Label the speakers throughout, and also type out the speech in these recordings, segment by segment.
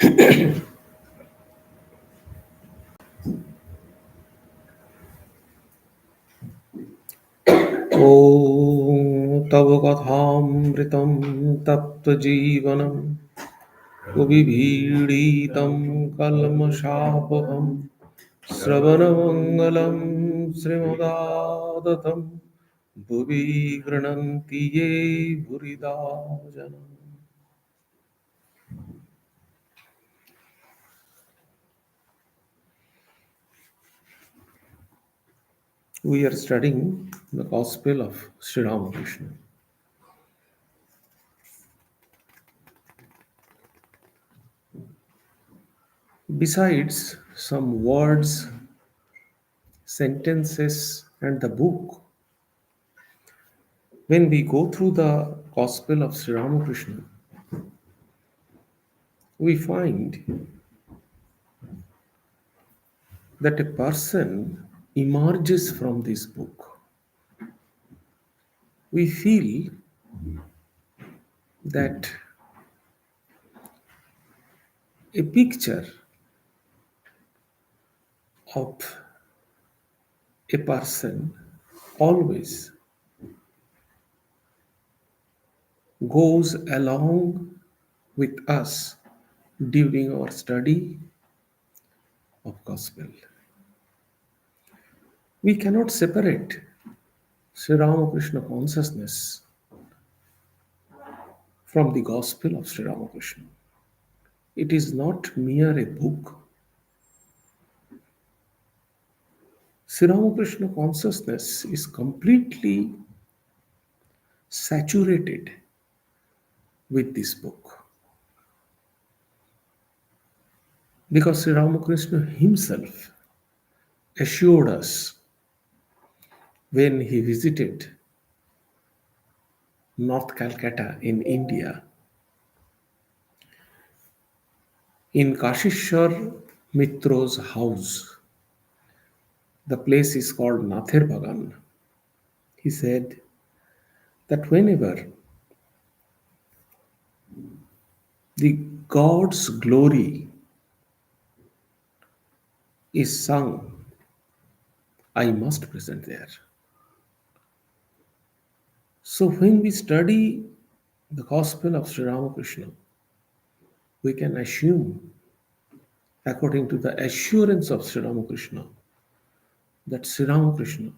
Speaker 1: ॐ तव कथामृतं तप्तजीवनं कुविभीडितं कल्मषापहं श्रवणमङ्गलं श्रीमदादतं भुवि गृह्णन्ति ये भूरिदा जना. We are studying the Gospel of Sri Ramakrishna. Besides some words, sentences, and the book, when we go through the Gospel of Sri Ramakrishna, we find that a person emerges from this book. We feel that a picture of a person always goes along with us during our study of gospel. We cannot separate Sri Ramakrishna consciousness from the gospel of Sri Ramakrishna. It is not mere a book. Sri Ramakrishna consciousness is completely saturated with this book. Because Sri Ramakrishna himself assured us when he visited North Calcutta in India, in Kashishwar Mitro's house, the place is called Nathir Bagan. He said that whenever the God's glory is sung, I must present there. So when we study the Gospel of Sri Ramakrishna, we can assume, according to the assurance of Sri Ramakrishna, that Sri Ramakrishna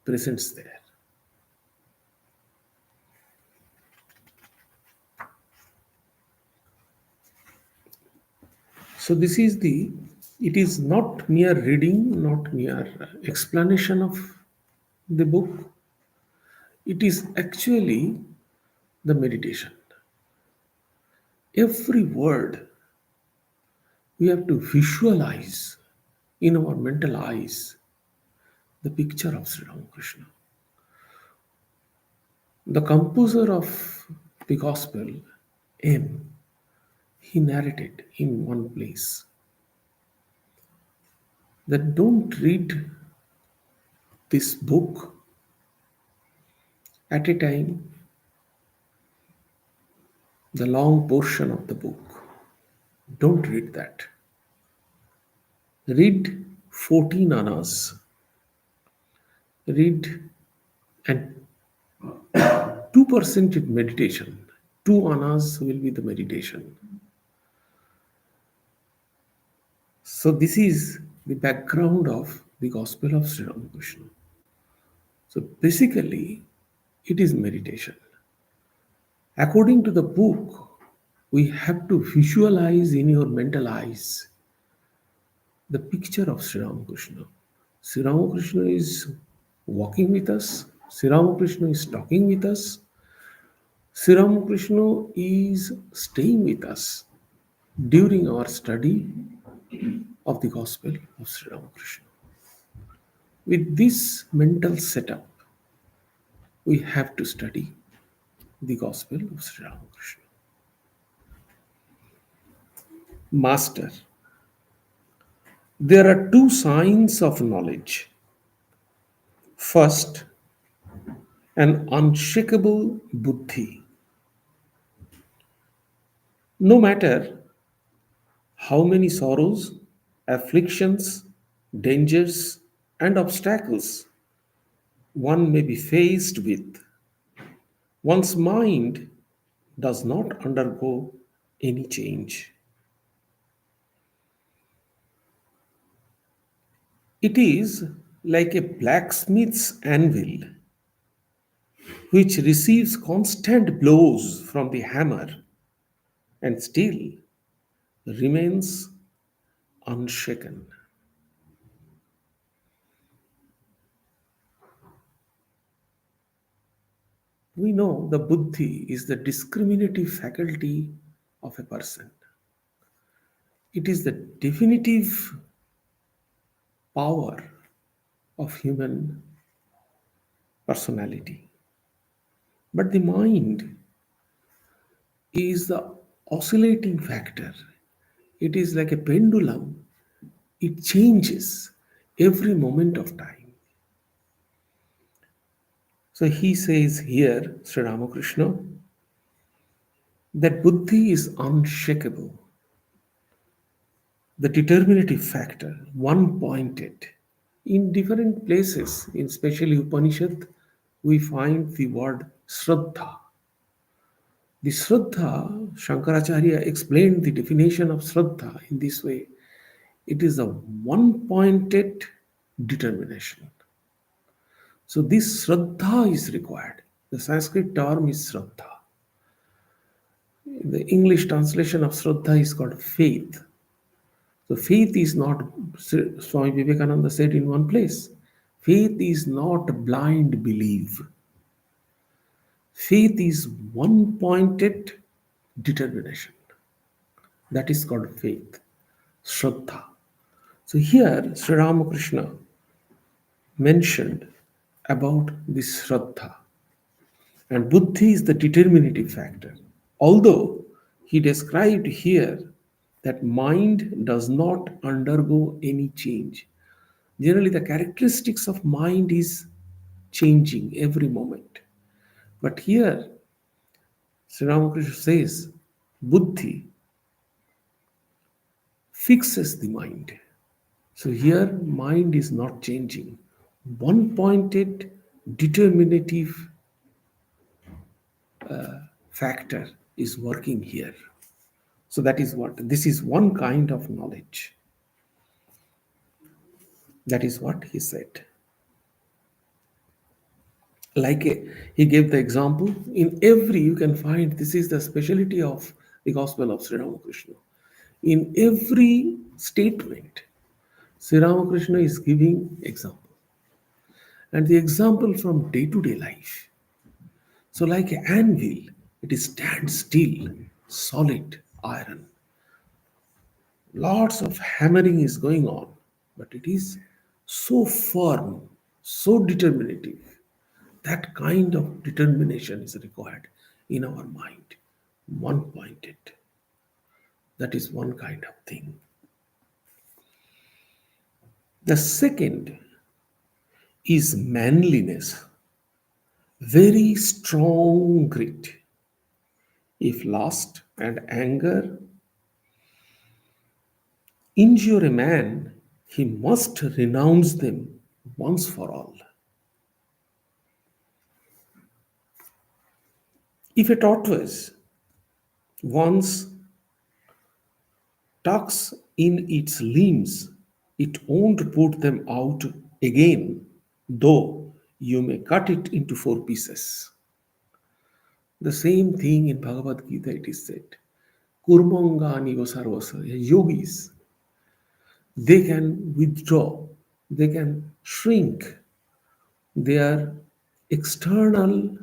Speaker 1: presents there. So it is not mere reading, not mere explanation of the book. It is actually the meditation. Every word we have to visualize in our mental eyes the picture of Sri Ramakrishna. The composer of the Gospel, M, he narrated in one place that don't read this book at a time, the long portion of the book. Don't read that. Read 14 annas. Read and 2% is meditation. 2 annas will be the meditation. So this is the background of the Gospel of Sri Ramakrishna. So basically, it is meditation. According to the book, we have to visualize in your mental eyes the picture of Sri Ramakrishna. Sri Ramakrishna is walking with us. Sri Ramakrishna is talking with us. Sri Ramakrishna is staying with us during our study of the Gospel of Sri Ramakrishna. With this mental setup, we have to study the Gospel of Sri Ramakrishna. Master, there are 2 signs of knowledge. First, an unshakable buddhi. No matter how many sorrows, afflictions, dangers, and obstacles one may be faced with. One's mind does not undergo any change. It is like a blacksmith's anvil which receives constant blows from the hammer and still remains unshaken. We know the buddhi is the discriminative faculty of a person. It is the definitive power of human personality. But the mind is the oscillating factor. It is like a pendulum, it changes every moment of time. So he says here, Sri Ramakrishna, that buddhi is unshakable, the determinative factor, one pointed. In different places, in especially Upanishad, we find the word Shraddha. The Shraddha, Shankaracharya explained the definition of Shraddha in this way: it is a one pointed determination. So, this Shraddha is required. The Sanskrit term is Shraddha. The English translation of Shraddha is called faith. So, faith is not, Swami Vivekananda said in one place, faith is not blind belief. Faith is one pointed determination. That is called faith, Shraddha. So here Sri Ramakrishna mentioned about this Shraddha, and Buddhi is the determinative factor. Although he described here that mind does not undergo any change. Generally, the characteristics of mind is changing every moment. But here, Sri Ramakrishna says, Buddhi fixes the mind. So here, mind is not changing. One pointed, determinative factor is working here. So that is what this is one kind of knowledge. That is what he said. He gave the example in every, you can find this is the specialty of the Gospel of Sri Ramakrishna. In every statement, Sri Ramakrishna is giving example. And the example from day-to-day life. So like an anvil, it is stand still, solid iron. Lots of hammering is going on, but it is so firm, so determinative. That kind of determination is required in our mind. One pointed. That is one kind of thing. The second is manliness, very strong grit. If lust and anger injure a man, he must renounce them once for all. If a tortoise once tucks in its limbs, it won't put them out again, though you may cut it into four pieces. The same thing in Bhagavad Gita it is said. Kurmangani vasarvasa, yogis, they can withdraw, they can shrink their external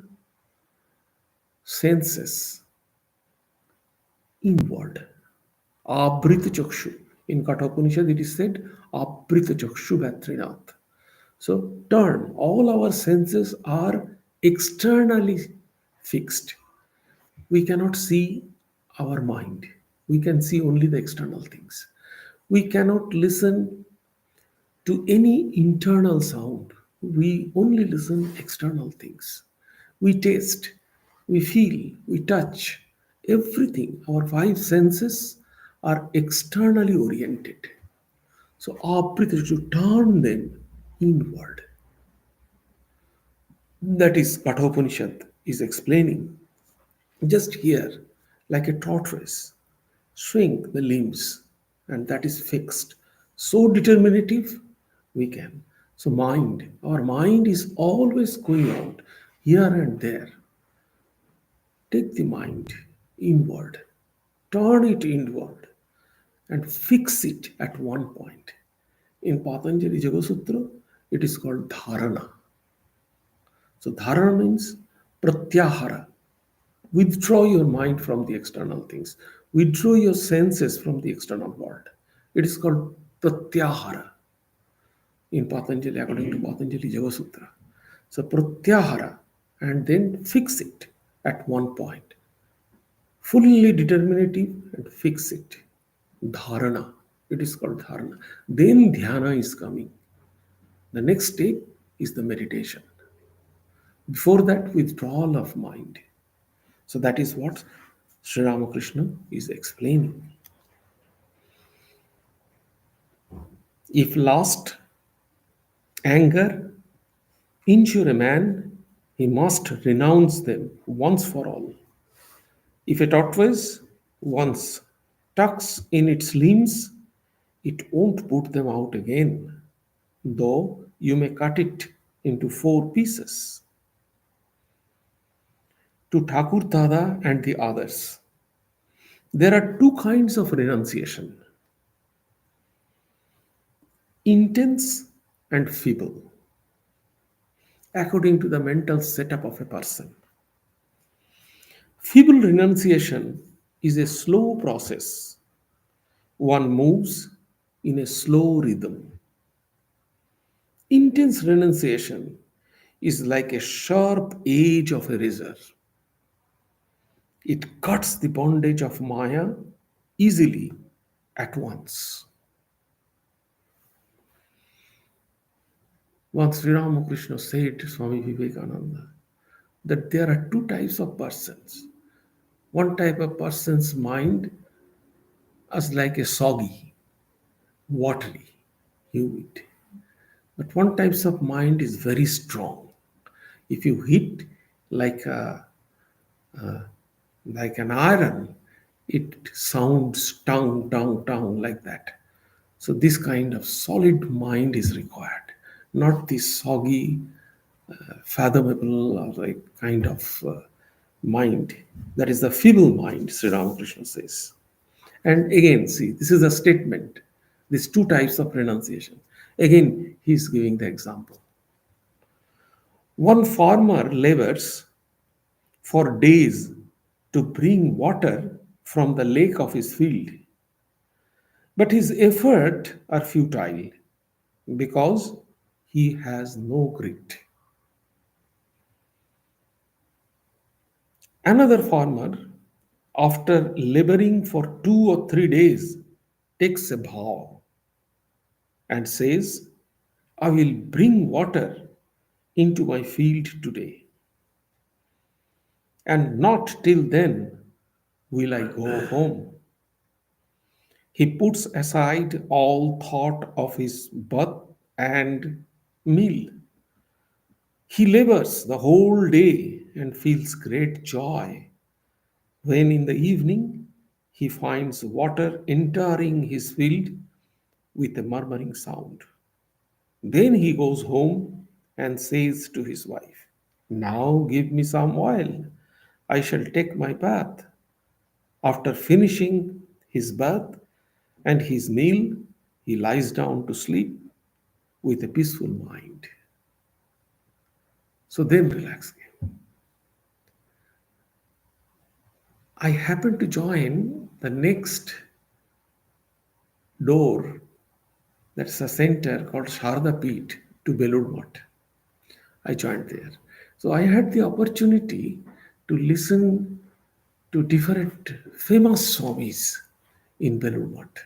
Speaker 1: senses inward. Abrita Chakshu. In Katha Upanishad it is said, Abrita Chakshu Bhatrinath. So turn, all our senses are externally fixed. We cannot see our mind. We can see only the external things. We cannot listen to any internal sound. We only listen external things. We taste, we feel, we touch, everything. Our five senses are externally oriented. So aprita to turn them inward. That is Kathopanishad is explaining. Just here, like a tortoise, swing the limbs, and that is fixed. So determinative, we can. So our mind is always going out here and there. Take the mind inward, turn it inward, and fix it at one point. In Patanjali Yoga Sutra, it is called dharana. So dharana means pratyahara. Withdraw your mind from the external things. Withdraw your senses from the external world. It is called pratyahara in Patanjali, according to Patanjali Yoga Sutra. So pratyahara, and then fix it at one point. Fully determinative and fix it. Dharana. It is called dharana. Then dhyana is coming. The next step is the meditation. Before that, withdrawal of mind. So that is what Sri Ramakrishna is explaining. If lust, anger injure a man, he must renounce them once for all. If a tortoise once tucks in its limbs, it won't put them out again, though you may cut it into 4 pieces. To Thakur Dada and the others, there are 2 kinds of renunciation: intense and feeble, according to the mental setup of a person. Feeble renunciation is a slow process. One moves in a slow rhythm. Intense renunciation is like a sharp edge of a razor. It cuts the bondage of Maya easily at once. Once Sri Ramakrishna said to Swami Vivekananda that there are 2 types of persons. One type of person's mind is like a soggy, watery, humid. But one type of mind is very strong. If you hit like like an iron, it sounds tongue, tongue, tongue like that. So this kind of solid mind is required, not this soggy, fathomable or like kind of mind. That is the feeble mind, Sri Ramakrishna says. And again, see, this is a statement. These 2 types of renunciation. Again, he is giving the example. One farmer labors for days to bring water from the lake of his field, but his efforts are futile because he has no grit. Another farmer, after laboring for 2 or 3 days, takes a vow and says, I will bring water into my field today, and not till then will I go home. He puts aside all thought of his birth and meal. He labors the whole day and feels great joy when in the evening he finds water entering his field with a murmuring sound. Then he goes home and says to his wife, now give me some oil. I shall take my bath. After finishing his bath and his meal, he lies down to sleep with a peaceful mind. So then relax again. I happened to join the next door, that's a center called Sharda Peeth to Belur Math. I joined there. So I had the opportunity to listen to different famous Swamis in Belur Math.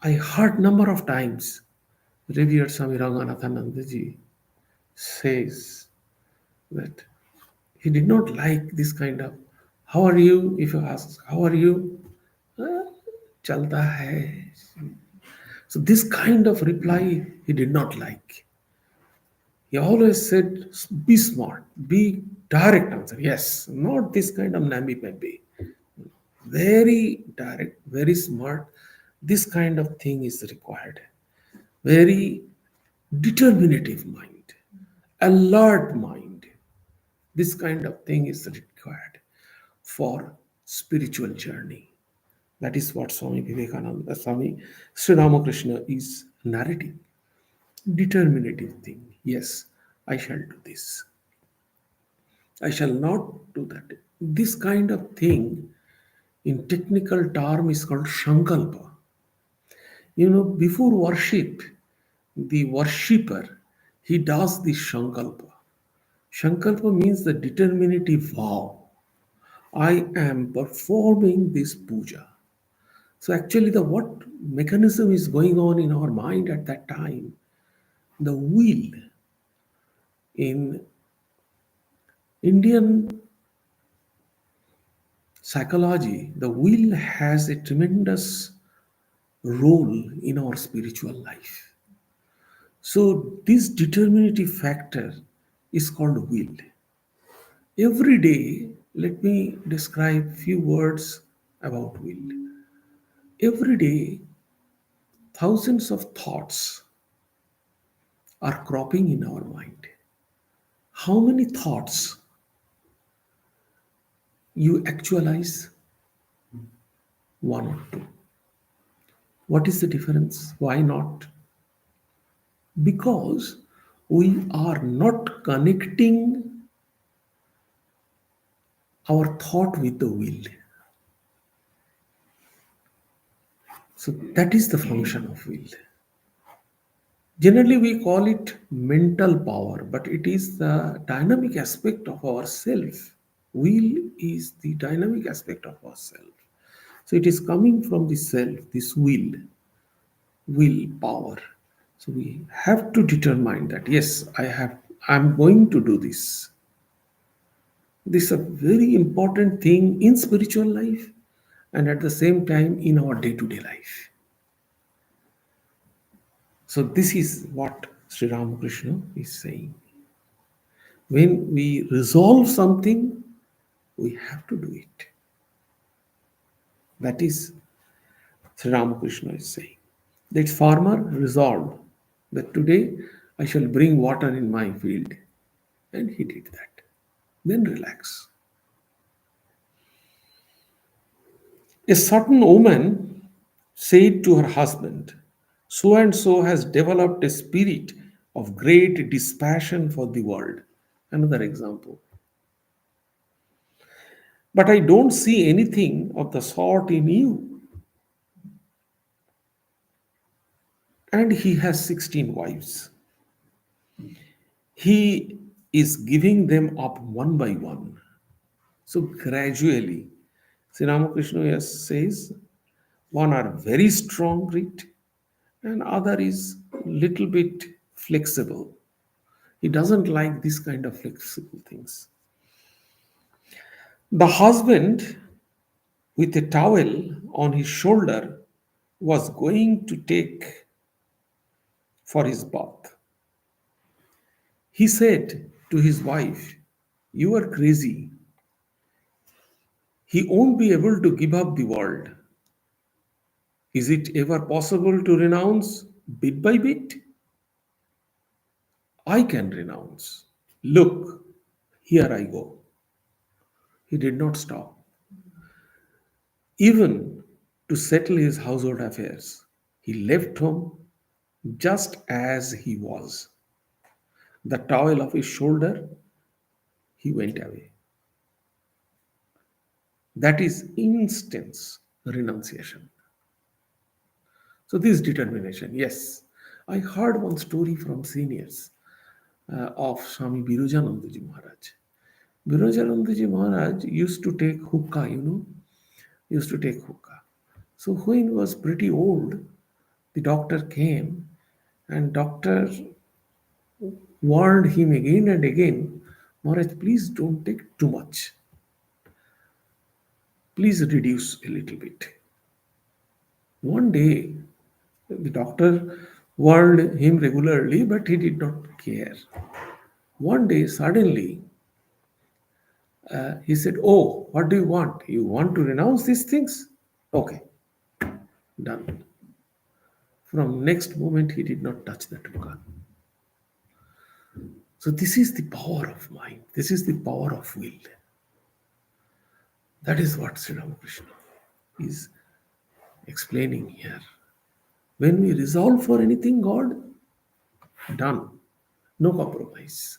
Speaker 1: I heard number of times revered Swami Ranganathananda ji says that he did not like this kind of how are you if you ask how are you Chalta hai. So this kind of reply he did not like. He always said, be smart, be direct answer. Yes, not this kind of namby-pamby. Very direct, very smart. This kind of thing is required. Very determinative mind, alert mind. This kind of thing is required for spiritual journey. That is what Swami Vivekananda, Swami Sri Ramakrishna is narrating. Determinative thing. Yes, I shall do this. I shall not do that. This kind of thing in technical term is called Shankalpa. Before worship, the worshipper, he does the Shankalpa. Shankalpa means the determinative vow. I am performing this puja. So actually the what mechanism is going on in our mind at that time? The will. In Indian psychology, the will has a tremendous role in our spiritual life. So this determinative factor is called will. Every day, let me describe few words about will. Every day, thousands of thoughts are cropping in our mind. How many thoughts you actualize? One or two. What is the difference? Why not? Because we are not connecting our thought with the will. So that is the function of will. Generally, we call it mental power, but it is the dynamic aspect of our self. Will is the dynamic aspect of our self. So it is coming from the self, this will power. So we have to determine that yes, I'm going to do this. This is a very important thing in spiritual life and at the same time in our day-to-day life. So this is what Sri Ramakrishna is saying. When we resolve something, we have to do it. That is Sri Ramakrishna is saying. That farmer resolved that today I shall bring water in my field. And he did that. Then relax. A certain woman said to her husband, so and so has developed a spirit of great dispassion for the world. Another example. But I don't see anything of the sort in you. And he has 16 wives. He is giving them up one by one. So gradually, Sri Ramakrishna says, one are very strong grit and other is little bit flexible. He doesn't like this kind of flexible things. The husband with a towel on his shoulder was going to take for his bath. He said to his wife, you are crazy. He won't be able to give up the world. Is it ever possible to renounce bit by bit? I can renounce. Look, here I go. He did not stop, even to settle his household affairs. He left home just as he was. The towel off his shoulder, he went away. That is instance renunciation. So this determination, yes. I heard one story from seniors of Swami Vivekananda Maharaj. Vivekananda Maharaj used to take hookah, used to take hookah. So when he was pretty old, the doctor came and doctor warned him again and again, Maharaj, please don't take too much. Please reduce a little bit. One day, the doctor warned him regularly, but he did not care. One day, suddenly, he said, "Oh, what do you want? You want to renounce these things? Okay, done." From next moment, he did not touch that book. So this is the power of mind. This is the power of will. That is what Sri Ramakrishna is explaining here. When we resolve for anything, God, done. No compromise.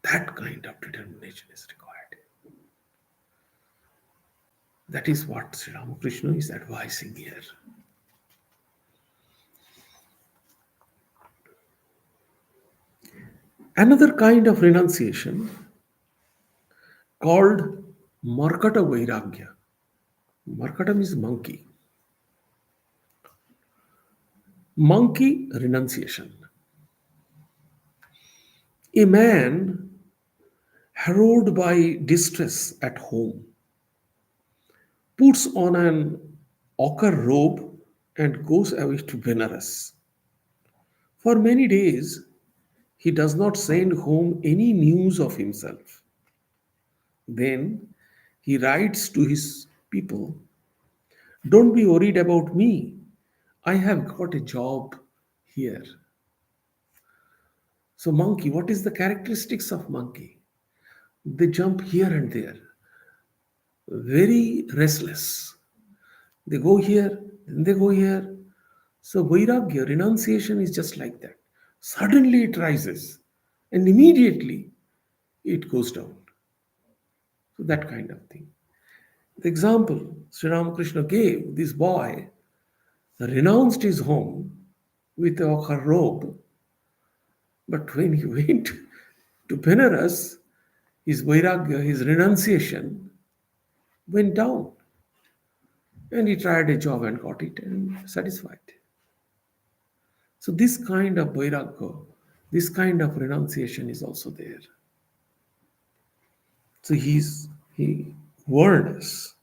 Speaker 1: That kind of determination is required. That is what Sri Ramakrishna is advising here. Another kind of renunciation called Markata Vairagya. Markata means monkey. Monkey renunciation. A man harrowed by distress at home puts on an ochre robe and goes away to Benares. For many days, he does not send home any news of himself. Then he writes to his people, "Don't be worried about me. I have got a job here." So, monkey, what is the characteristics of monkey? They jump here and there, very restless. They go here, then they go here. So, vairagya, renunciation is just like that. Suddenly it rises, and immediately it goes down. So, that kind of thing. The example Sri Ramakrishna gave, this boy renounced his home with a robe, but when he went to Benares, his vairagya, his renunciation went down. And he tried a job and got it and satisfied. So this kind of vairagya, this kind of renunciation is also there. So he warned us.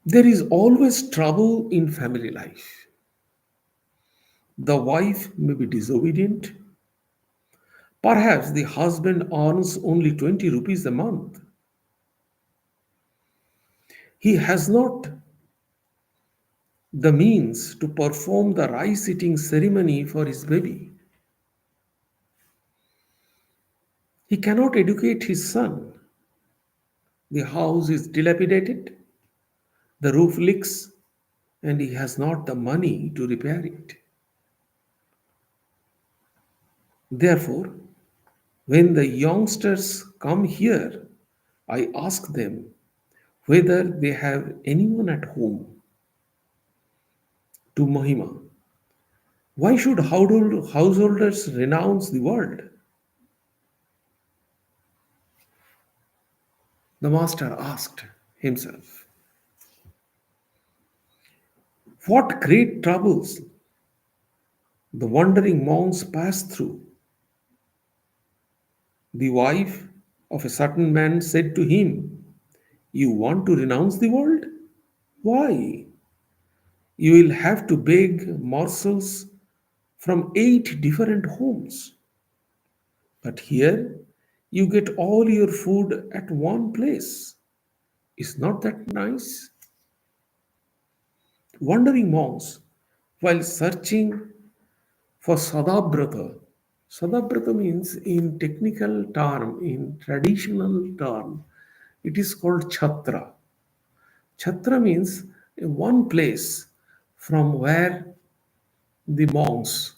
Speaker 1: There is always trouble in family life. The wife may be disobedient. Perhaps the husband earns only 20 rupees a month. He has not the means to perform the rice eating ceremony for his baby. He cannot educate his son. The house is dilapidated, the roof leaks, and he has not the money to repair it. Therefore, when the youngsters come here, I ask them whether they have anyone at home to Mahima. Why should householders renounce the world? The master asked himself, what great troubles the wandering monks pass through. The wife of a certain man said to him, "You want to renounce the world? Why? You will have to beg morsels from 8 different homes. But here you get all your food at one place. Is not that nice?" Wandering monks, while searching for Sadabrata, Sadabrata means in technical term, in traditional term, it is called Chhatra. Chhatra means one place from where the monks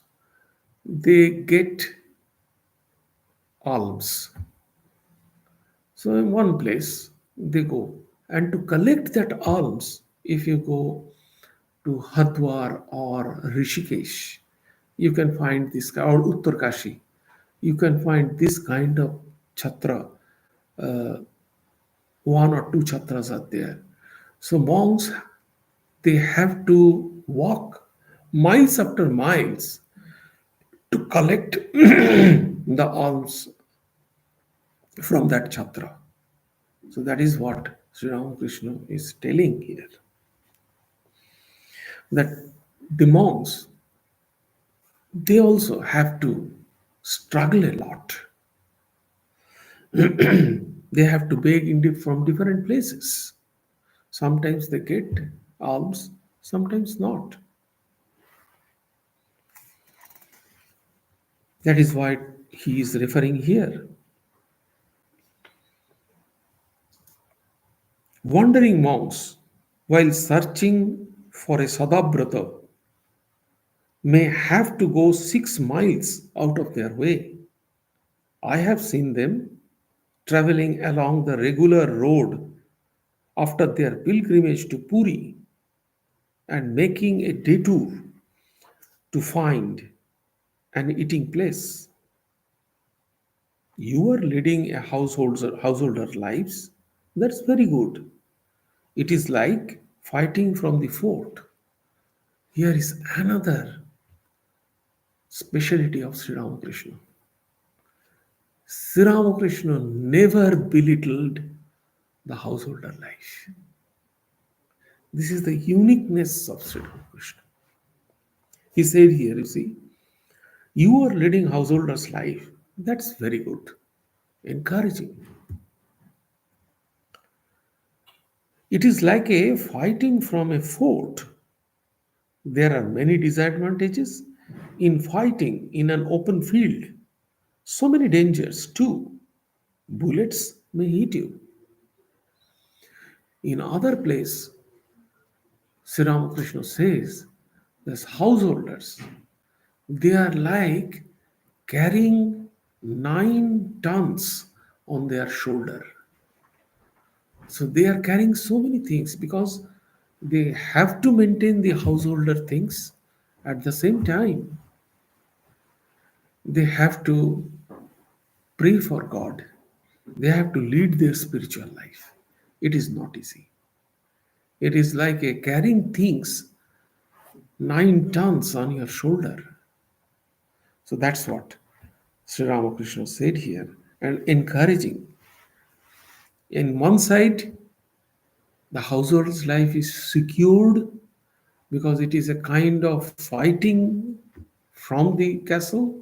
Speaker 1: they get alms. So in one place they go, and to collect that alms, if you go to Hardwar or Rishikesh, you can find this or Uttarkashi, you can find this kind of chhatra. One or two chhatras are there. So monks they have to walk miles after miles to collect the alms from that chhatra. So that is what Sri Ramakrishna is telling here that the monks, they also have to struggle a lot. They have to beg from different places. Sometimes they get alms, sometimes not. That is what he is referring here. Wandering monks, while searching for a Sadabrata, may have to go 6 miles out of their way. I have seen them traveling along the regular road after their pilgrimage to Puri and making a detour to find an eating place. You are leading a householder lives. That's very good. It is like fighting from the fort. Here is another speciality of Sri Ramakrishna. Sri Ramakrishna never belittled the householder life. This is the uniqueness of Sri Ramakrishna. He said here, you see, you are leading householder's life. That's very good, encouraging. It is like a fighting from a fort. There are many disadvantages in fighting in an open field. So many dangers too. Bullets may hit you. In other place, Sri Ramakrishna says, as householders, they are like carrying 9 tons on their shoulder. So they are carrying so many things because they have to maintain the householder things. At the same time, they have to pray for God. They have to lead their spiritual life. It is not easy. It is like a carrying things 9 tons on your shoulder. So that's what Sri Ramakrishna said here and encouraging. In one side, the household's life is secured because it is a kind of fighting from the castle.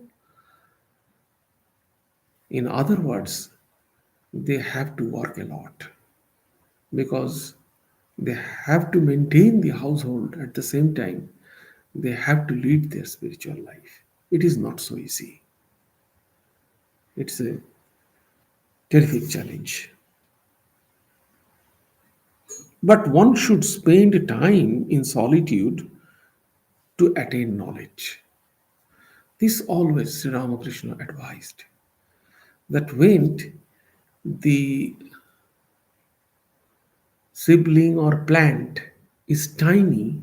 Speaker 1: In other words, they have to work a lot because they have to maintain the household at the same time. They have to lead their spiritual life. It is not so easy. It's a terrific challenge. But one should spend time in solitude to attain knowledge. This always Sri Ramakrishna advised that when the sibling or plant is tiny,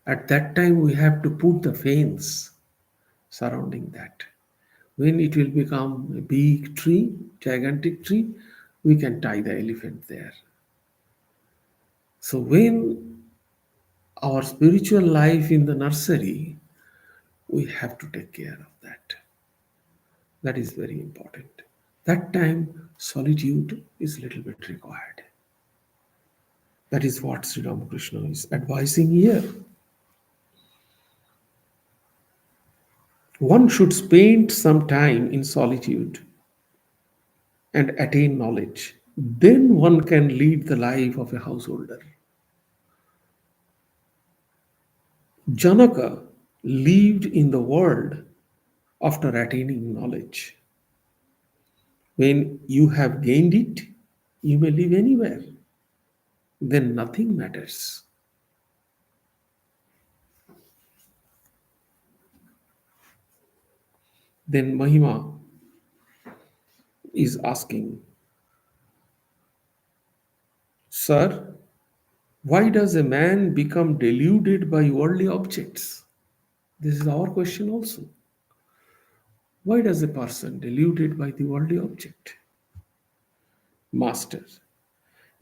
Speaker 1: at that time we have to put the fence surrounding that. When it will become a big tree, gigantic tree, we can tie the elephant there. So when our spiritual life in the nursery, we have to take care of that. That is very important. That time solitude is a little bit required. That is what Sri Ramakrishna is advising here. One should spend some time in solitude and attain knowledge. Then one can lead the life of a householder. Janaka lived in the world after attaining knowledge. When you have gained it, you may live anywhere. Then nothing matters. Then Mahima is asking, Sir, why does a man become deluded by worldly objects? This is our question also. Why does a person deluded by the worldly object? Master,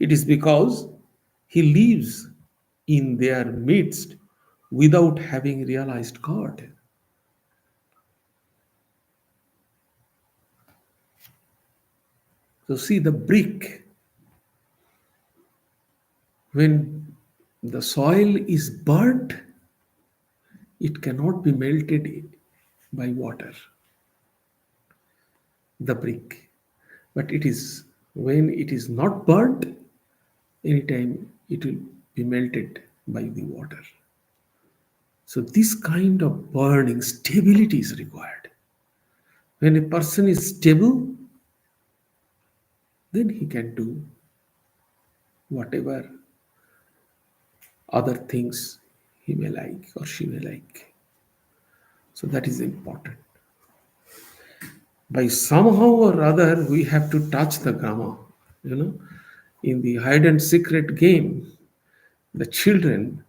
Speaker 1: it is because he lives in their midst without having realized God. So see the brick When the soil is burnt, it cannot be melted by water, the brick. But it is when it is not burnt, anytime it will be melted by the water. So this kind of burning stability is required. When a person is stable, then he can do whatever other things he may like or she may like. So that is important. By somehow or other, we have to touch the grammar. You know, in the hide and secret game, the children,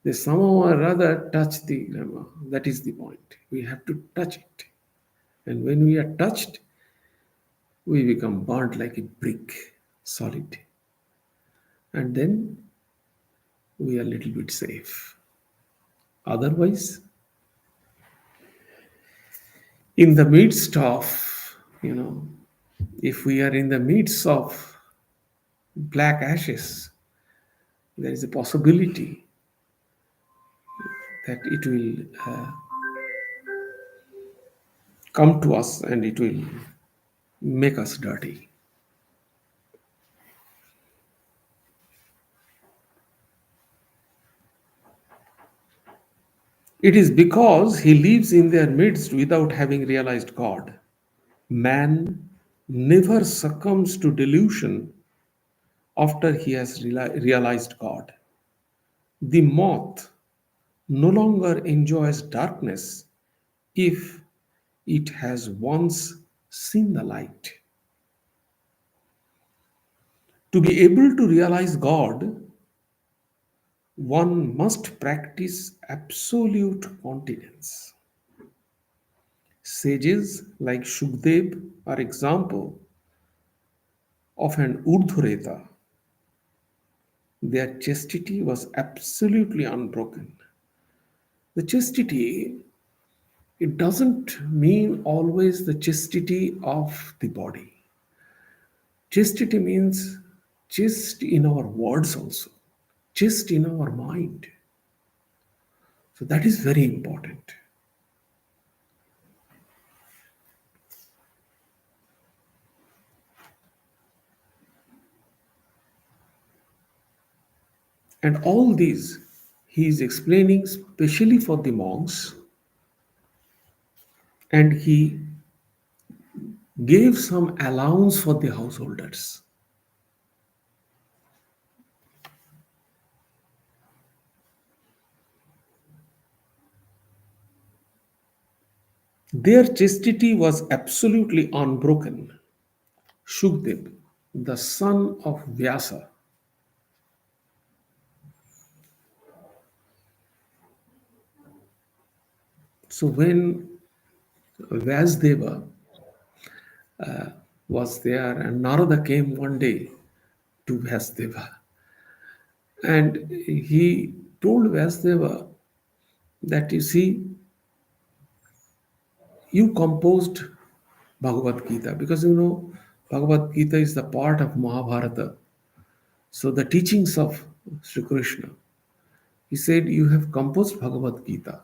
Speaker 1: they somehow or other touch the grammar. That is the point. We have to touch it. And when we are touched, we become burnt like a brick, solid. And then we are a little bit safe. Otherwise, in the midst of, if we are in the midst of black ashes, there is a possibility that it will come to us and it will make us dirty. It is because he lives in their midst without having realized God. Man never succumbs to delusion after he has realized God. The moth no longer enjoys darkness if it has once seen the light. To be able to realize God, one must practice absolute continence. Sages like Shukdev are example of an Urdhvreta. Their chastity was absolutely unbroken. The chastity, it doesn't mean always the chastity of the body. Chastity means chaste in our words also, chaste in our mind. So that is very important. And all these he is explaining specially for the monks, and he gave some allowance for the householders. Their chastity was absolutely unbroken. Shukdev, the son of Vyasa, so when Vyasdeva was there and Narada came one day to Vyasdeva and he told Vyasdeva that you see, you composed Bhagavad Gita because Bhagavad Gita is the part of Mahabharata. So the teachings of Sri Krishna. He said, you have composed Bhagavad Gita.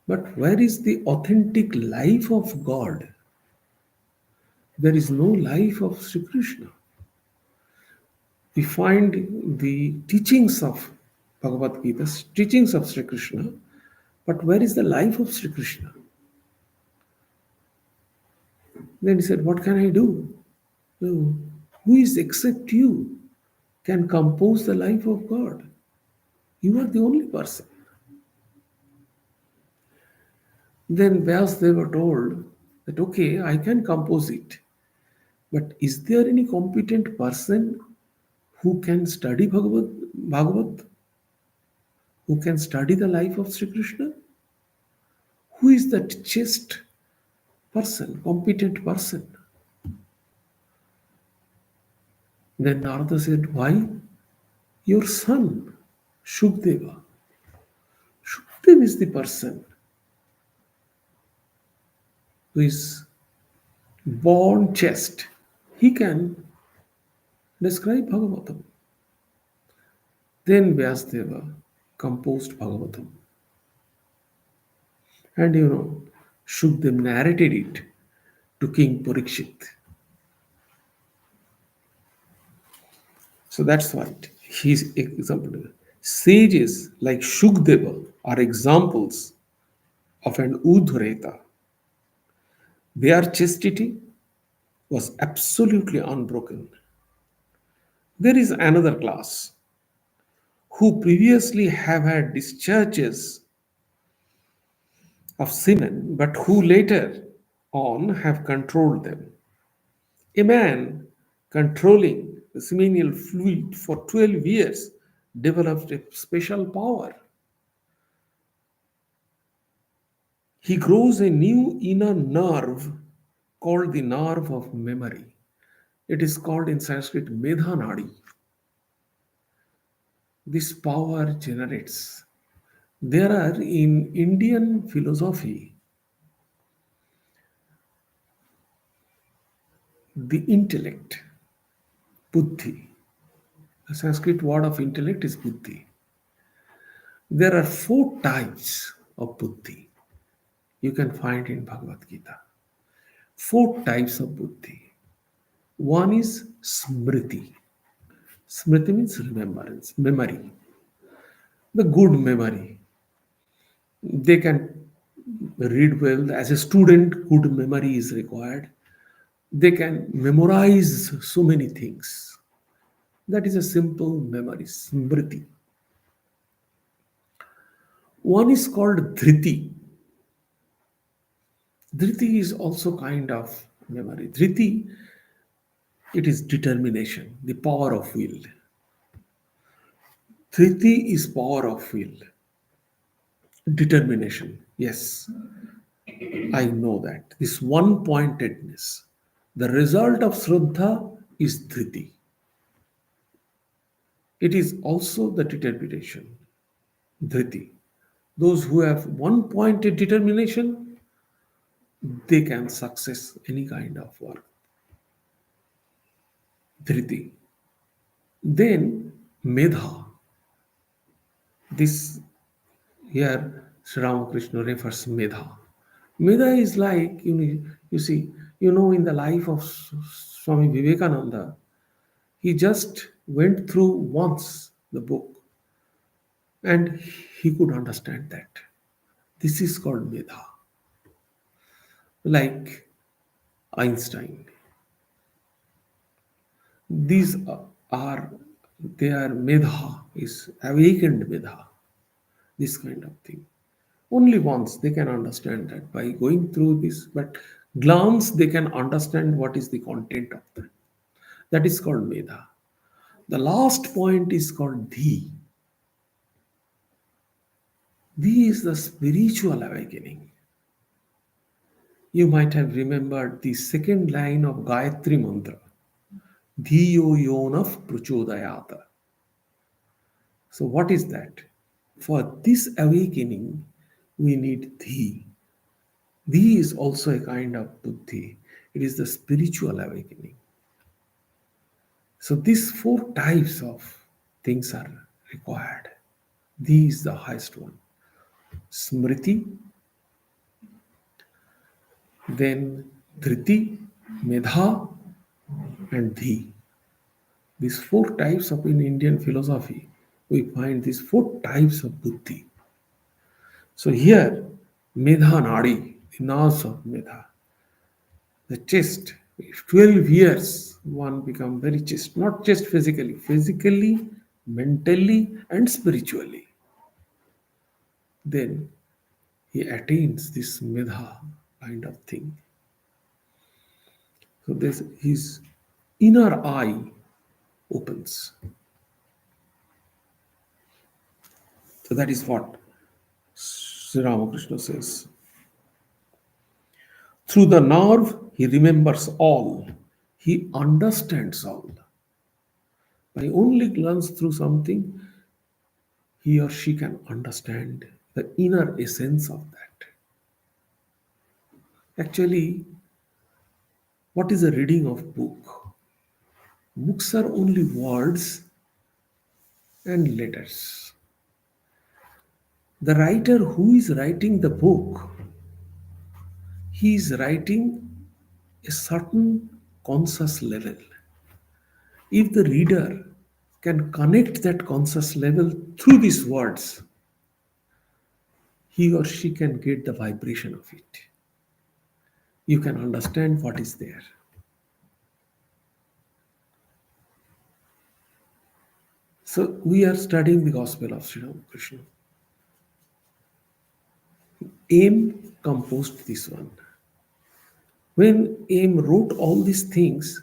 Speaker 1: But where is the authentic life of God? There is no life of Sri Krishna. We find the teachings of Bhagavad Gita, teachings of Sri Krishna, but where is the life of Sri Krishna? Then he said, what can I do? No, who is except you can compose the life of God? You are the only person. Then they were told that, okay, I can compose it. But is there any competent person who can study Bhagavad, who can study the life of Sri Krishna? Who is that chaste person, competent person? Then Narada said, why? Your son, Shukdeva. Shukdev is the person who is born chaste. He can describe Bhagavatam. Then Vyasdeva composed Bhagavatam. And Shukdev narrated it to King Parikshit. So that's what his example. Sages like Shukdeva are examples of an Udhreta. Their chastity was absolutely unbroken. There is another class who previously have had discharges of semen, but who later on have controlled them. A man controlling the seminal fluid for 12 years developed a special power. He grows a new inner nerve called the nerve of memory. It is called in Sanskrit Medhanadi. This power generates. There are in Indian philosophy the intellect, buddhi. The Sanskrit word of intellect is buddhi. There are four types of buddhi you can find in Bhagavad Gita. Four types of buddhi. One is smriti. Smriti means remembrance, memory. The good memory. They can read well. As a student, good memory is required. They can memorize so many things. That is a simple memory, smriti. One is called dhriti. Dhriti is also kind of memory. Dhriti, it is determination, the power of will. Dhriti is power of will, determination. Yes, I know that. This one pointedness. The result of Shraddha is Dhriti. It is also the determination, Dhriti. Those who have one pointed determination, they can success any kind of work. Dhriti. Then Medha. This here Sri Ramakrishna refers Medha. Medha is like you see, in the life of Swami Vivekananda, he just went through once the book and he could understand that. This is called Medha. Like Einstein. These are their Medha is awakened Medha. This kind of thing. Only once they can understand that by going through this, but glance they can understand what is the content of that. That is called Medha. The last point is called Dhi. Dhi is the spiritual awakening. You might have remembered the second line of Gayatri Mantra. Dhiyo yonav prachodayata. So what is that? For this awakening, we need Dhi. Dhi is also a kind of buddhi. It is the spiritual awakening. So these four types of things are required. Dhi is the highest one. Smriti, then Dhriti, Medha, and Dhi. These four types of in Indian philosophy, we find these four types of buddhi. So here, Medha Nadi, the nerves of Medha, the chest. If 12 years, one become very chest, not just physically, mentally, and spiritually. Then he attains this Medha kind of thing. So this his inner eye opens. So that is what Sri Ramakrishna says. Through the nerve, he remembers all. He understands all. By only glance through something, he or she can understand the inner essence of that. Actually, what is the reading of book? Books are only words and letters. The writer who is writing the book, he is writing a certain conscious level. If the reader can connect that conscious level through these words, he or she can get the vibration of it. You can understand what is there. So we are studying the Gospel of Sri Ramakrishna. Aim composed this one. When Aim wrote all these things,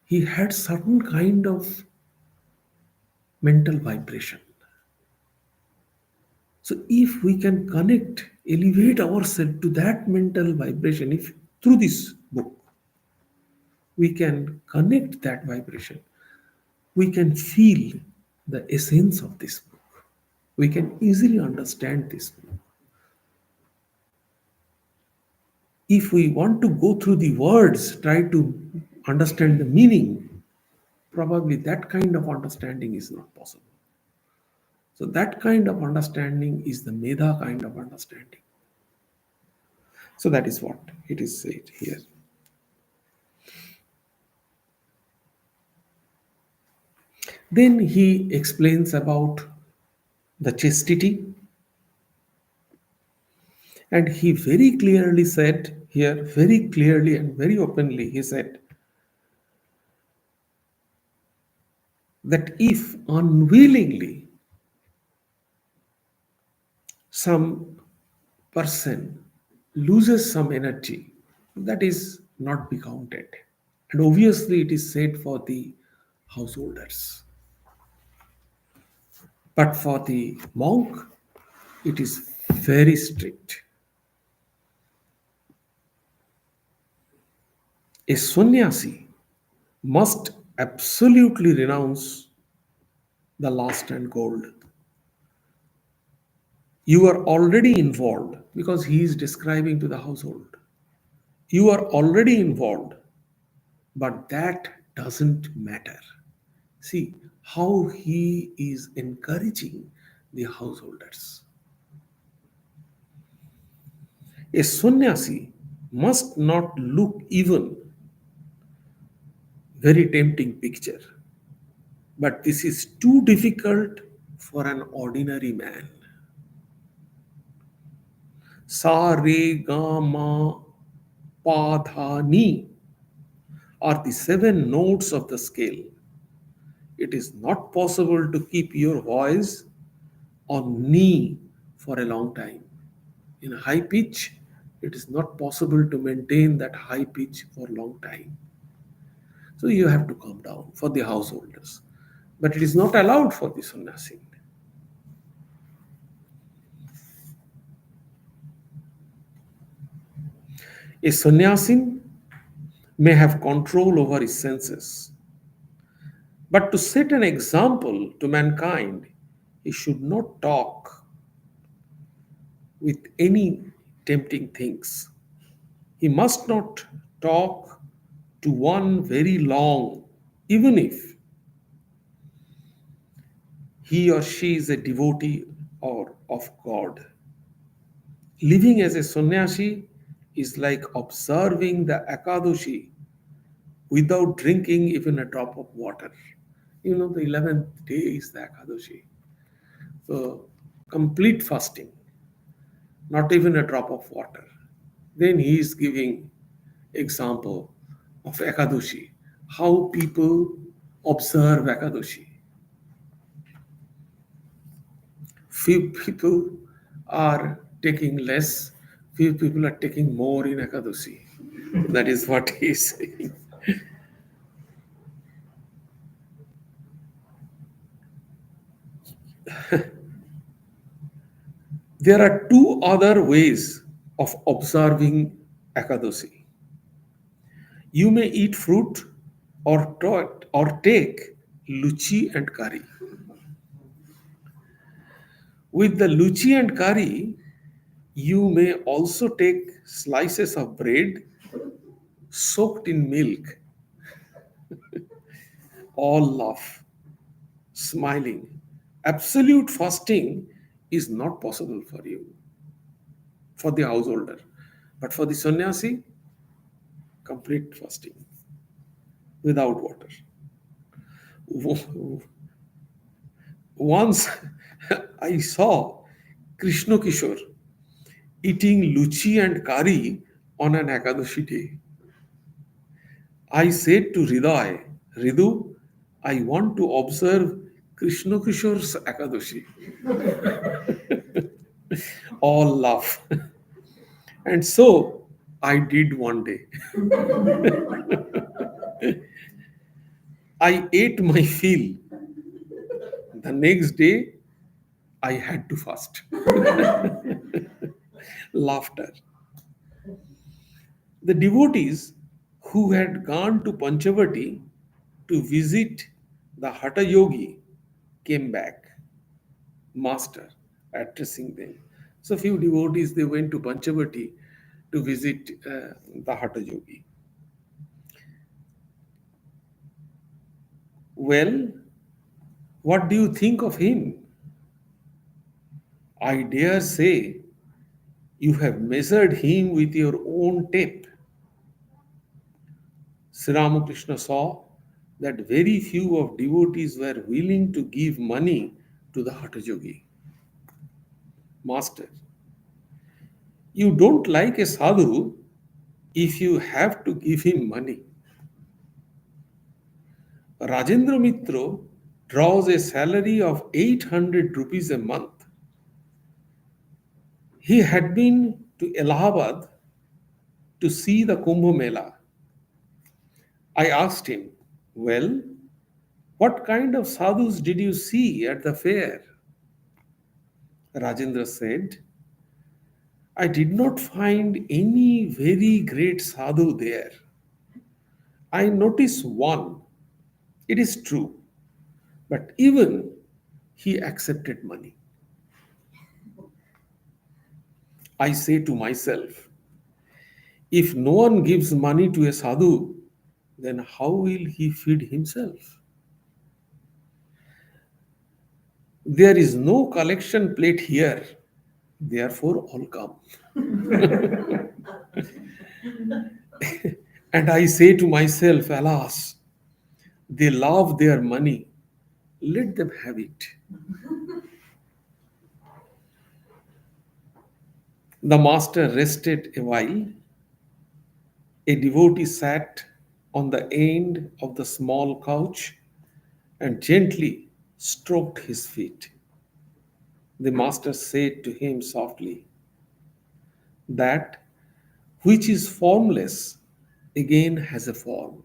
Speaker 1: he had certain kind of mental vibration. So if we can connect, elevate ourselves to that mental vibration, if through this book, we can connect that vibration, we can feel the essence of this book. We can easily understand this book. If we want to go through the words, try to understand the meaning, probably that kind of understanding is not possible. So that kind of understanding is the Medha kind of understanding. So that is what it is said here. Then he explains about the chastity, and he very clearly said here, very clearly and very openly, he said that if unwillingly some person loses some energy, that is not be counted. And obviously, it is said for the householders. But for the monk, it is very strict. A sannyasi must absolutely renounce the lust and gold. You are already involved because he is describing to the household. You are already involved, but that doesn't matter. See how he is encouraging the householders. A sannyasi must not look even very tempting picture, but this is too difficult for an ordinary man. Sa re ga ma pa dha ni are the seven notes of the scale. It is not possible to keep your voice on ni for a long time. In a high pitch, it is not possible to maintain that high pitch for a long time. So you have to calm down for the householders. But it is not allowed for the sannyasi. A sannyasi may have control over his senses, but to set an example to mankind, he should not talk with any tempting things. He must not talk to one very long, even if he or she is a devotee or of God. Living as a sannyasi is like observing the Ekadashi without drinking even a drop of water. You know, the 11th day is the Ekadashi. So, complete fasting, not even a drop of water. Then he is giving example of Ekadashi, how people observe Ekadashi. Few people are taking less, few people are taking more in Ekadashi. That is what he is saying. There are two other ways of observing Ekadashi. You may eat fruit or take luchi and curry. With the luchi and curry, you may also take slices of bread soaked in milk. All laugh, smiling, Absolute fasting is not possible for you, for the householder. But for the sannyasi, complete fasting without water. Once I saw Krishna Kishore eating luchi and kari on an Ekadashi day. I said to Hriday, Ridu, I want to observe Krishna Kishore's Ekadashi. All laugh. And so I did one day. I ate my fill. The next day, I had to fast. Laughter. The devotees who had gone to Panchavati to visit the Hatha Yogi came back, master addressing them. So few devotees they went to Panchavati to visit the Hatha Yogi. Well, what do you think of him? I dare say you have measured him with your own tape. Sri Ramakrishna saw that very few of devotees were willing to give money to the Hatha Yogi. Master, you don't like a sadhu if you have to give him money. Rajendra Mitra draws a salary of 800 rupees a month. He had been to Allahabad to see the Kumbh Mela. I asked him, well, what kind of sadhus did you see at the fair? Rajendra said, I did not find any very great sadhu there. I noticed one. It is true. But even he accepted money. I say to myself, if no one gives money to a sadhu, then how will he feed himself? There is no collection plate here, therefore all come. And I say to myself, alas, they love their money, let them have it. The master rested a while. A devotee sat on the end of the small couch and gently stroked his feet. The master said to him softly, that which is formless again has a form.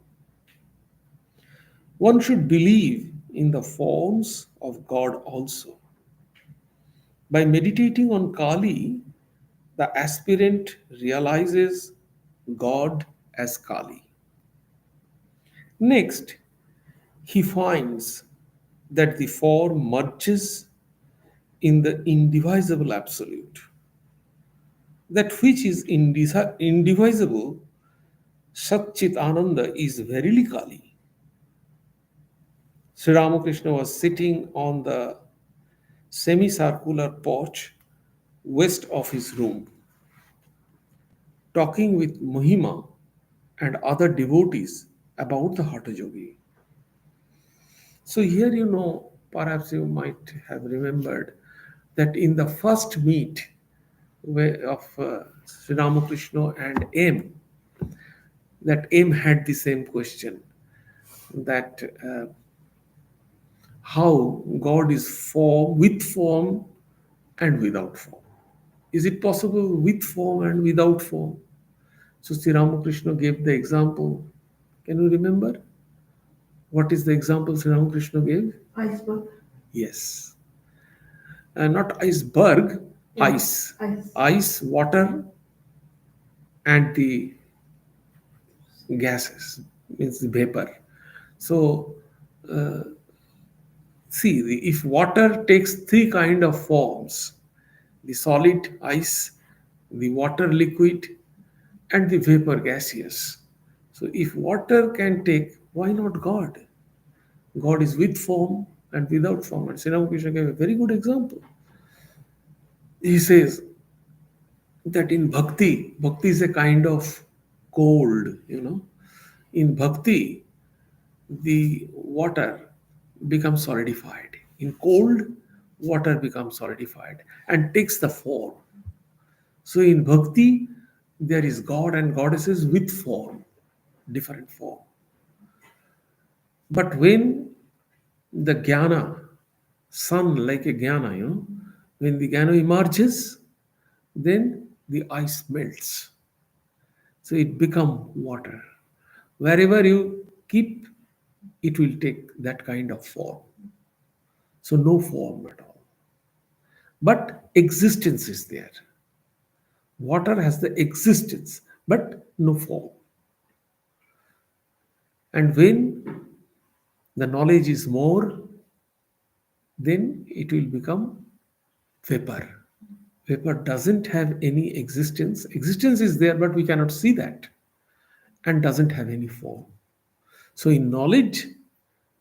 Speaker 1: One should believe in the forms of God also. By meditating on Kali, the aspirant realizes God as Kali. Next, he finds that the form merges in the indivisible absolute. That which is indivisible, Satchit Ananda, is verily Kali. Sri Ramakrishna was sitting on the semicircular porch west of his room, talking with Mahima and other devotees about the Hatha Yogi. So here perhaps you might have remembered that in the first meet of Sri Ramakrishna and M, that M had the same question, that how God is form, with form and without form. Is it possible with form and without form? So Sri Ramakrishna gave the example. Can you remember? What is the example Sri Ramakrishna gave?
Speaker 2: Iceberg.
Speaker 1: Yes. Not iceberg,
Speaker 2: Yeah.
Speaker 1: ice. Ice, water, and the gases, means the vapor. So, see, if water takes three kind of forms, the solid, ice, the water, liquid, and the vapor, gaseous. So, if water can take, why not God? God is with form and without form. And Sri Ramakrishna gave a very good example. He says that in bhakti is a kind of cold. In bhakti, the water becomes solidified. In cold, water becomes solidified and takes the form. So in bhakti, there is God and goddesses with form, different form. But when the jnana, sun like a jnana, when the jnana emerges, then the ice melts. So it become water. Wherever you keep, it will take that kind of form. So no form at all. But existence is there. Water has the existence, but no form. And when the knowledge is more, then it will become vapor. Vapor doesn't have any existence. Existence is there, but we cannot see that, and doesn't have any form. So in knowledge,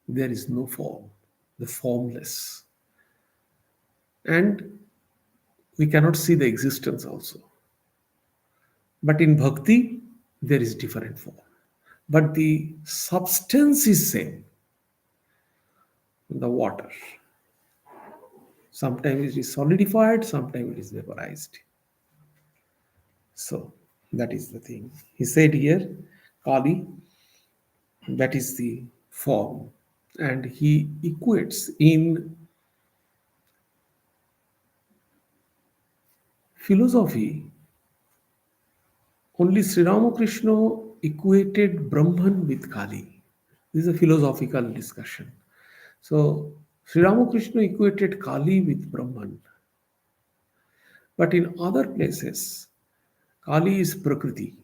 Speaker 1: there is no form, the formless. And we cannot see the existence also. But in bhakti, there is different form. But the substance is same, the water. Sometimes it is solidified, sometimes it is vaporized. So that is the thing. He said here, Kali, that is the form. And he equates in philosophy, only Sri Ramakrishna equated Brahman with Kali. This is a philosophical discussion. So Sri Ramakrishna equated Kali with Brahman. But in other places, Kali is Prakriti.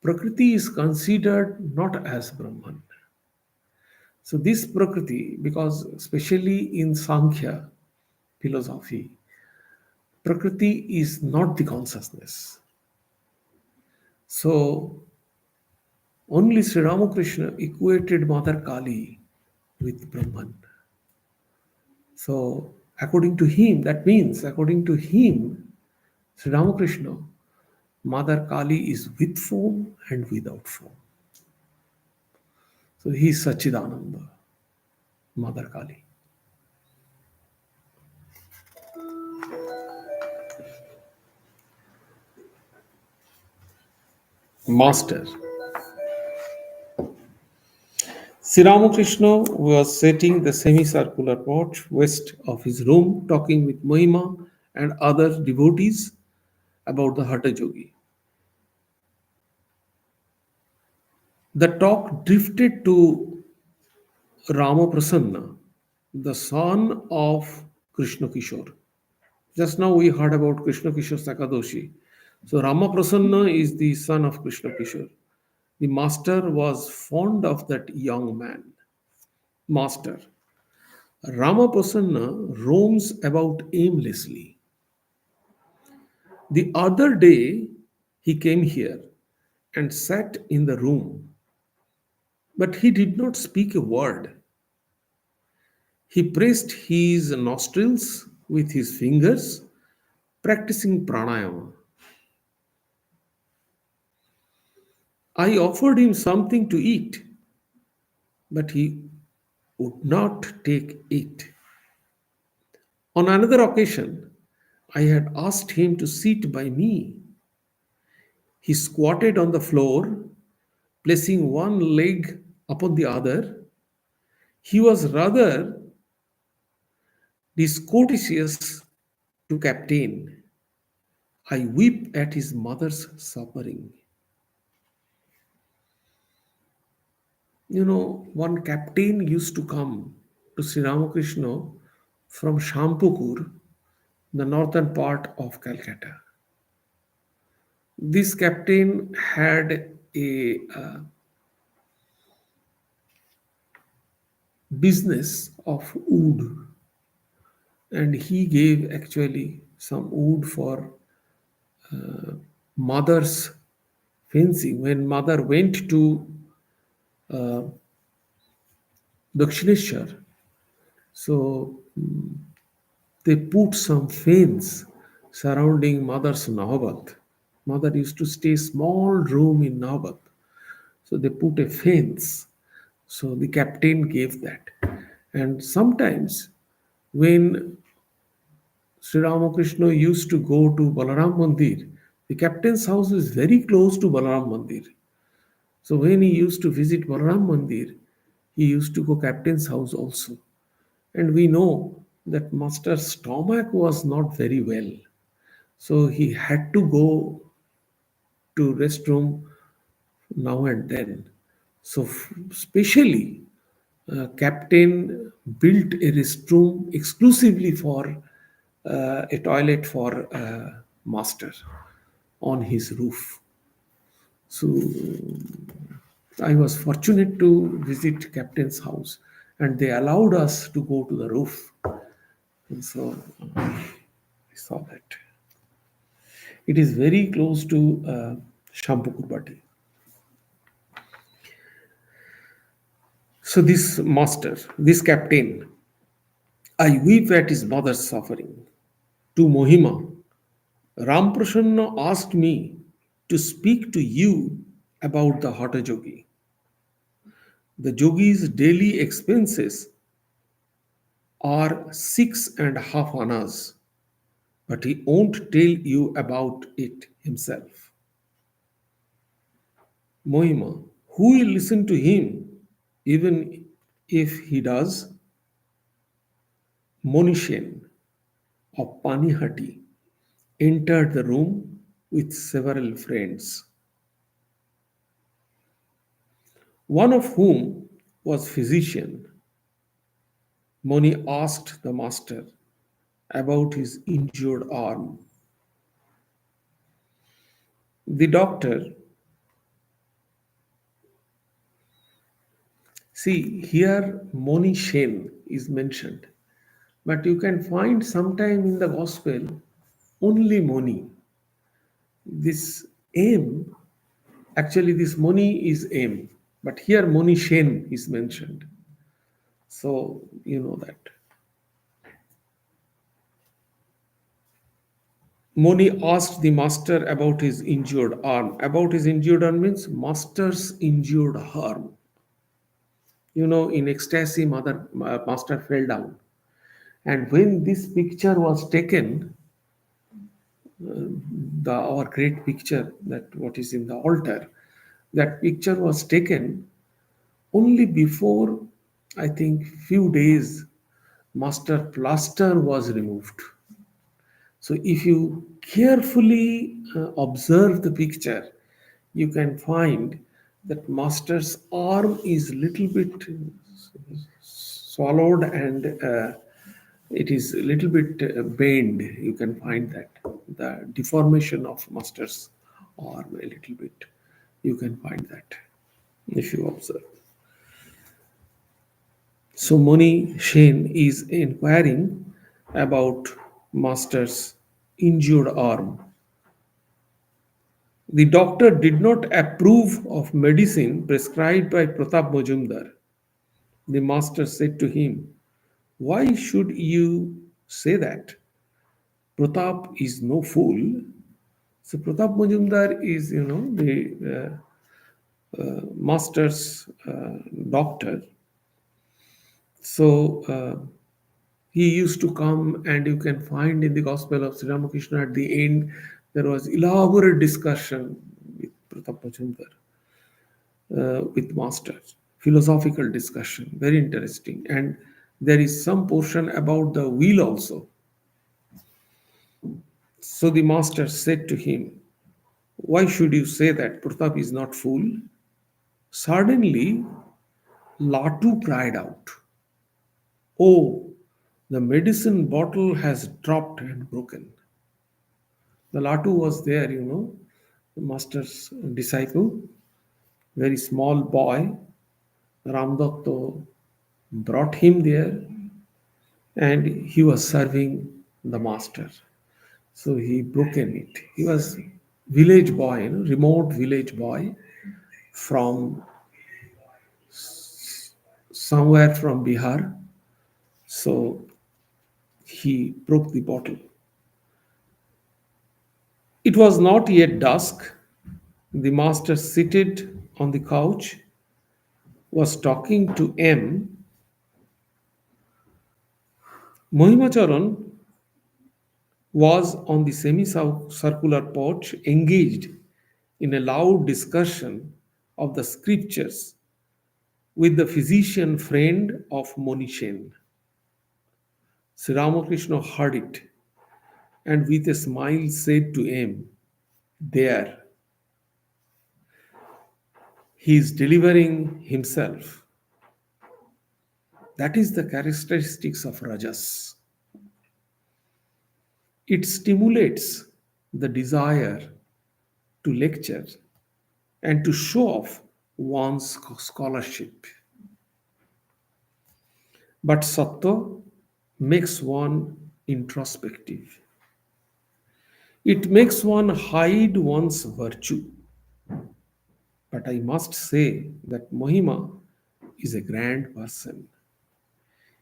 Speaker 1: Prakriti is considered not as Brahman. So this Prakriti, because especially in Sankhya philosophy, Prakriti is not the consciousness. So only Sri Ramakrishna equated Mother Kali with Brahman. So according to him, that means according to him, Sri Ramakrishna, Mother Kali is with form and without form. So he is Sachidananda, Mother Kali. Master. Sri Ramakrishna was setting the semicircular porch west of his room, talking with Mahima and other devotees about the Hatha Yogi. The talk drifted to Ramaprasanna, the son of Krishna Kishore. Just now we heard about Krishna Kishore Sakadoshi. So Ramaprasanna is the son of Krishna Kishore. The master was fond of that young man. Master. Ramaprasanna roams about aimlessly. The other day he came here and sat in the room, but he did not speak a word. He pressed his nostrils with his fingers, practicing pranayama. I offered him something to eat, but he would not take it. On another occasion, I had asked him to sit by me. He squatted on the floor, placing one leg upon the other. He was rather discourteous to Captain. I weep at his mother's suffering. One captain used to come to Sri Ramakrishna from Shampukur, the northern part of Calcutta. This captain had a business of wood, and he gave actually some wood for mother's fencing. When mother went to Dakshineshwar, So they put some fence surrounding mother's Nahabat. Mother used to stay small room in Nahabat. So they put a fence. So the captain gave that. And sometimes when Sri Ramakrishna used to go to Balaram Mandir, the captain's house is very close to Balaram Mandir. So when he used to visit Balaram Mandir, he used to go captain's house also. And we know that master's stomach was not very well. So he had to go to restroom now and then. So specially, captain built a restroom exclusively for a toilet for master on his roof. So I was fortunate to visit captain's house, and they allowed us to go to the roof. And so I saw that. It is very close to Shampukurbati. So this master, this captain, I weep at his mother's suffering. To Mohima, Ramprasanna asked me to speak to you about the Hatha Yogi. The yogi's daily expenses are 6.5 annas, but he won't tell you about it himself. Mohima, who will listen to him even if he does? Monishen of Panihati entered the room with several friends, one of whom was physician. Moni asked the master about his injured arm. The doctor, see here Moni Shen is mentioned, but you can find sometime in the gospel only Moni. This M, actually this Moni is M, but here Moni Shen is mentioned. So you know that. Moni asked the master about his injured arm. About his injured arm means master's injured arm. You know, in ecstasy, master fell down. And when this picture was taken, our great picture that what is in the altar, that picture was taken only before, I think, few days, master plaster was removed. So if you carefully observe the picture, you can find that master's arm is little bit swallowed and it is a little bit bent. You can find that the deformation of master's arm a little bit. You can find that if you observe. So Moni Shen is inquiring about master's injured arm. The doctor did not approve of medicine prescribed by Pratap Majumdar. The master said to him, why should you say that? Pratap is no fool. So Pratap Majumdar is, the master's doctor. So he used to come, and you can find in the Gospel of Sri Ramakrishna at the end, there was elaborate discussion with Pratap Majumdar, with master, philosophical discussion, very interesting. And there is some portion about the will also. So the master said to him, why should you say that Pratap is not fool? Suddenly, Latu cried out, oh, the medicine bottle has dropped and broken. The Latu was there, the master's disciple, very small boy. Ramdotto brought him there and he was serving the master. So he broken it. He was village boy, remote village boy from somewhere from Bihar. So he broke the bottle. It was not yet dusk. The master, seated on the couch, was talking to M. Mohimacharan was on the semicircular porch, engaged in a loud discussion of the scriptures with the physician friend of Monishen. Sri Ramakrishna heard it and with a smile said to him, "There, he is delivering himself." That is the characteristics of Rajas. It stimulates the desire to lecture and to show off one's scholarship. But Sattva makes one introspective. It makes one hide one's virtue. But I must say that Mohima is a grand person.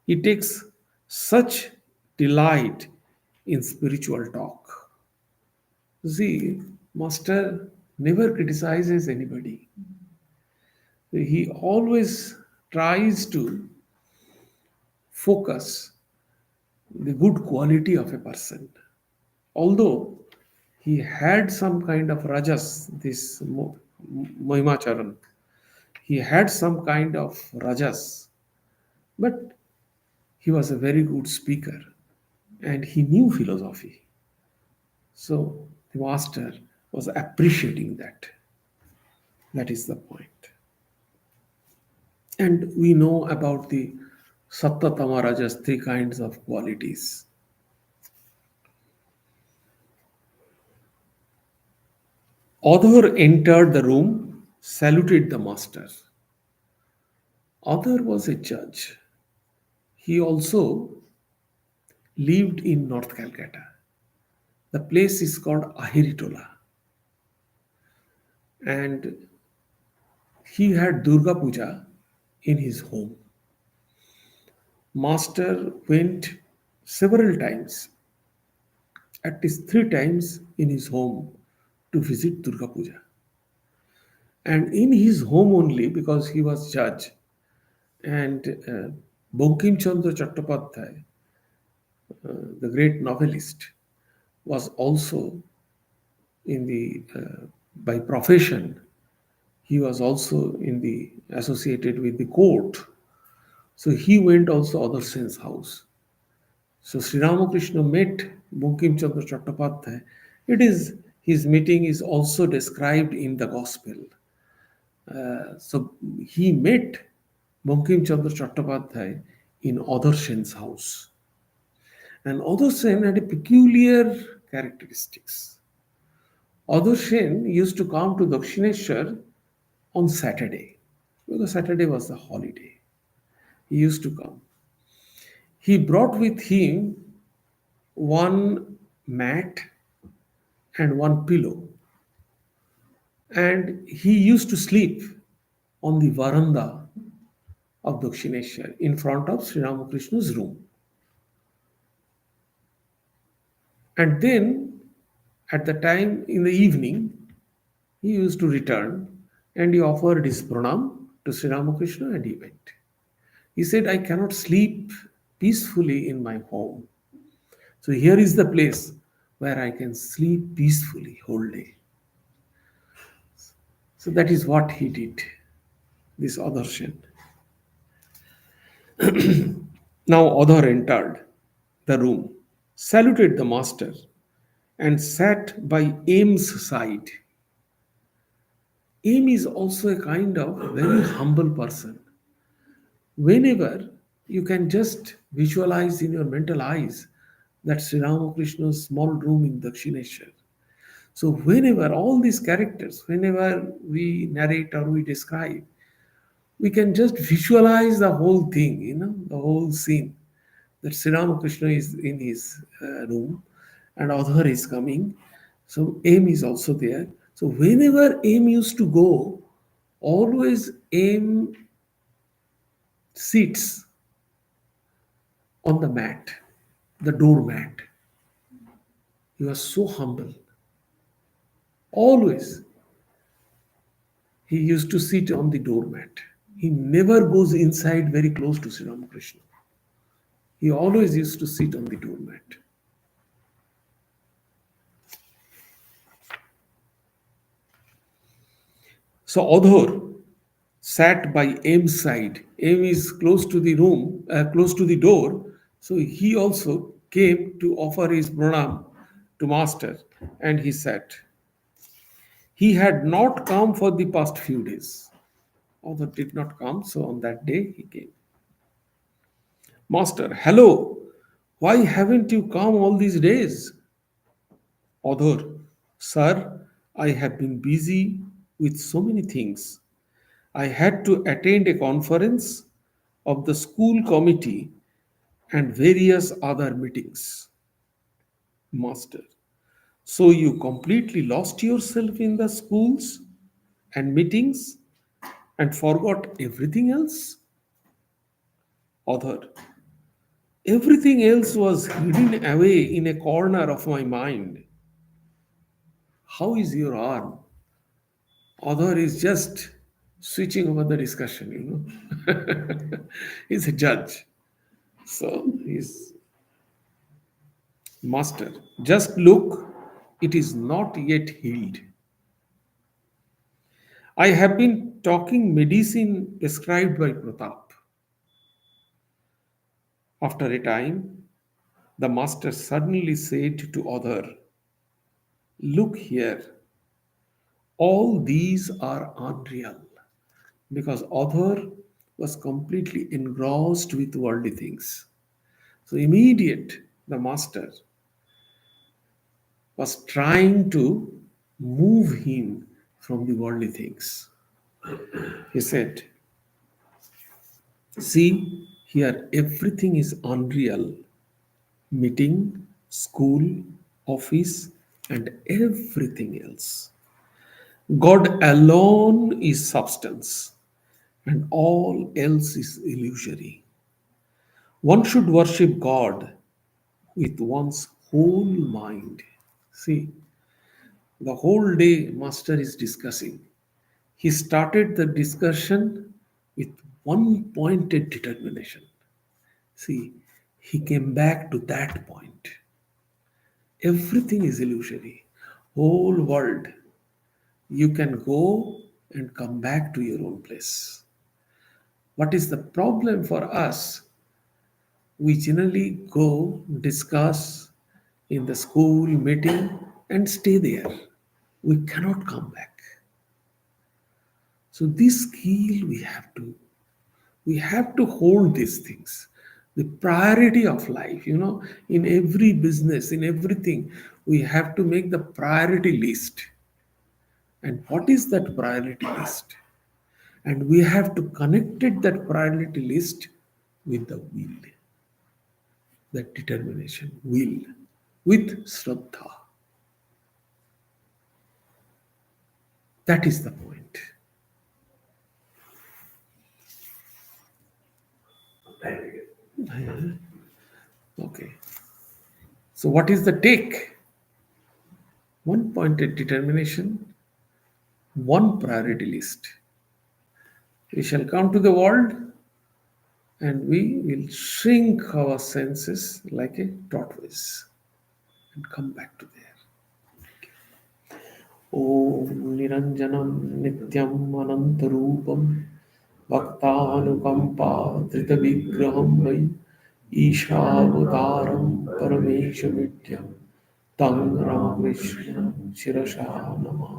Speaker 1: He takes such delight in spiritual talk. See, Master never criticizes anybody. He always tries to focus the good quality of a person. Although he had some kind of rajas, this Mohimacharan, he had some kind of rajas, but he was a very good speaker and he knew philosophy. So the master was appreciating that. That is the point. And we know about the Sattva Tama Rajas, three kinds of qualities. Author entered the room, saluted the master. Author was a judge. He also lived in North Calcutta. The place is called Ahiritola. And he had Durga Puja in his home. Master went several times, at least three times in his home to visit Durga Puja. And in his home only, because he was judge, and Bankim Chandra Chattopadhyay, the great novelist, was also in the by profession. He was also in the associated with the court. So he went also Other Sen's house. So Sri Ramakrishna met Bankim Chandra Chattopadhyay. It is his meeting is also described in the gospel. So he met Bankim Chandra Chattopadhyay in Other Sen's house. And Other Sen had a peculiar characteristics. Other Sen used to come to Dakshineshwar on Saturday, because Saturday was the holiday. He used to come. He brought with him one mat and one pillow, and he used to sleep on the veranda of Dakshineshwar in front of Sri Ramakrishna's room. And then at the time in the evening, he used to return and he offered his pranam to Sri Ramakrishna and he went. He said, "I cannot sleep peacefully in my home. So here is the place where I can sleep peacefully whole day." So that is what he did, this Adarshan. Now Adhar entered the room, saluted the master, and sat by Aim's side. Aim is also a kind of very humble person. Whenever you can just visualize in your mental eyes that Sri Ramakrishna's small room in Dakshineshwar. So whenever all these characters, whenever we narrate or we describe, we can just visualize the whole thing, the whole scene. That Sri Ramakrishna is in his room and Adhar is coming. So Aim is also there. So whenever Aim used to go, always Aim sits on the mat, the doormat. He was so humble. Always he used to sit on the doormat. He never goes inside very close to Sri Ramakrishna. He always used to sit on the doormat. So Adhor sat by M's side. M is close to the room, close to the door. So he also came to offer his pranam to Master, and he sat. He had not come for the past few days. Adhor did not come, so on that day he came. Master, hello. Why haven't you come all these days? Adhor, sir, I have been busy with so many things. I had to attend a conference of the school committee and various other meetings. Master, so you completely lost yourself in the schools and meetings and forgot everything else? Author, everything else was hidden away in a corner of my mind. How is your arm? Author is just switching over the discussion, He's a judge. So he's master. Just look, it is not yet healed. I have been talking medicine prescribed by Pratap. After a time, the master suddenly said to other, look here, all these are unreal. Because author was completely engrossed with worldly things. So immediate the master was trying to move him from the worldly things. He said, see, here everything is unreal. Meeting, school, office, and everything else. God alone is substance, and all else is illusory. One should worship God with one's whole mind. See, the whole day Master is discussing. He started the discussion with one pointed determination. See, he came back to that point. Everything is illusory. Whole world. You can go and come back to your own place. What is the problem for us? We generally go discuss in the school meeting and stay there. We cannot come back. So this skill we have to hold these things. The priority of life, in every business, in everything, we have to make the priority list. And what is that priority list? And we have to connect it, that priority list, with the will, that determination, will, with Shraddha. That is the point. Okay. So, what is the take? One pointed determination, one priority list. We shall come to the world and we will shrink our senses like a tortoise and come back to there. Om Niranjanam Nityam Anantarupam Bhaktanukampa Tritavigraham Vai Ishavataram Paramesha Vidyam Tang Ramakrishna Shirasha Namah.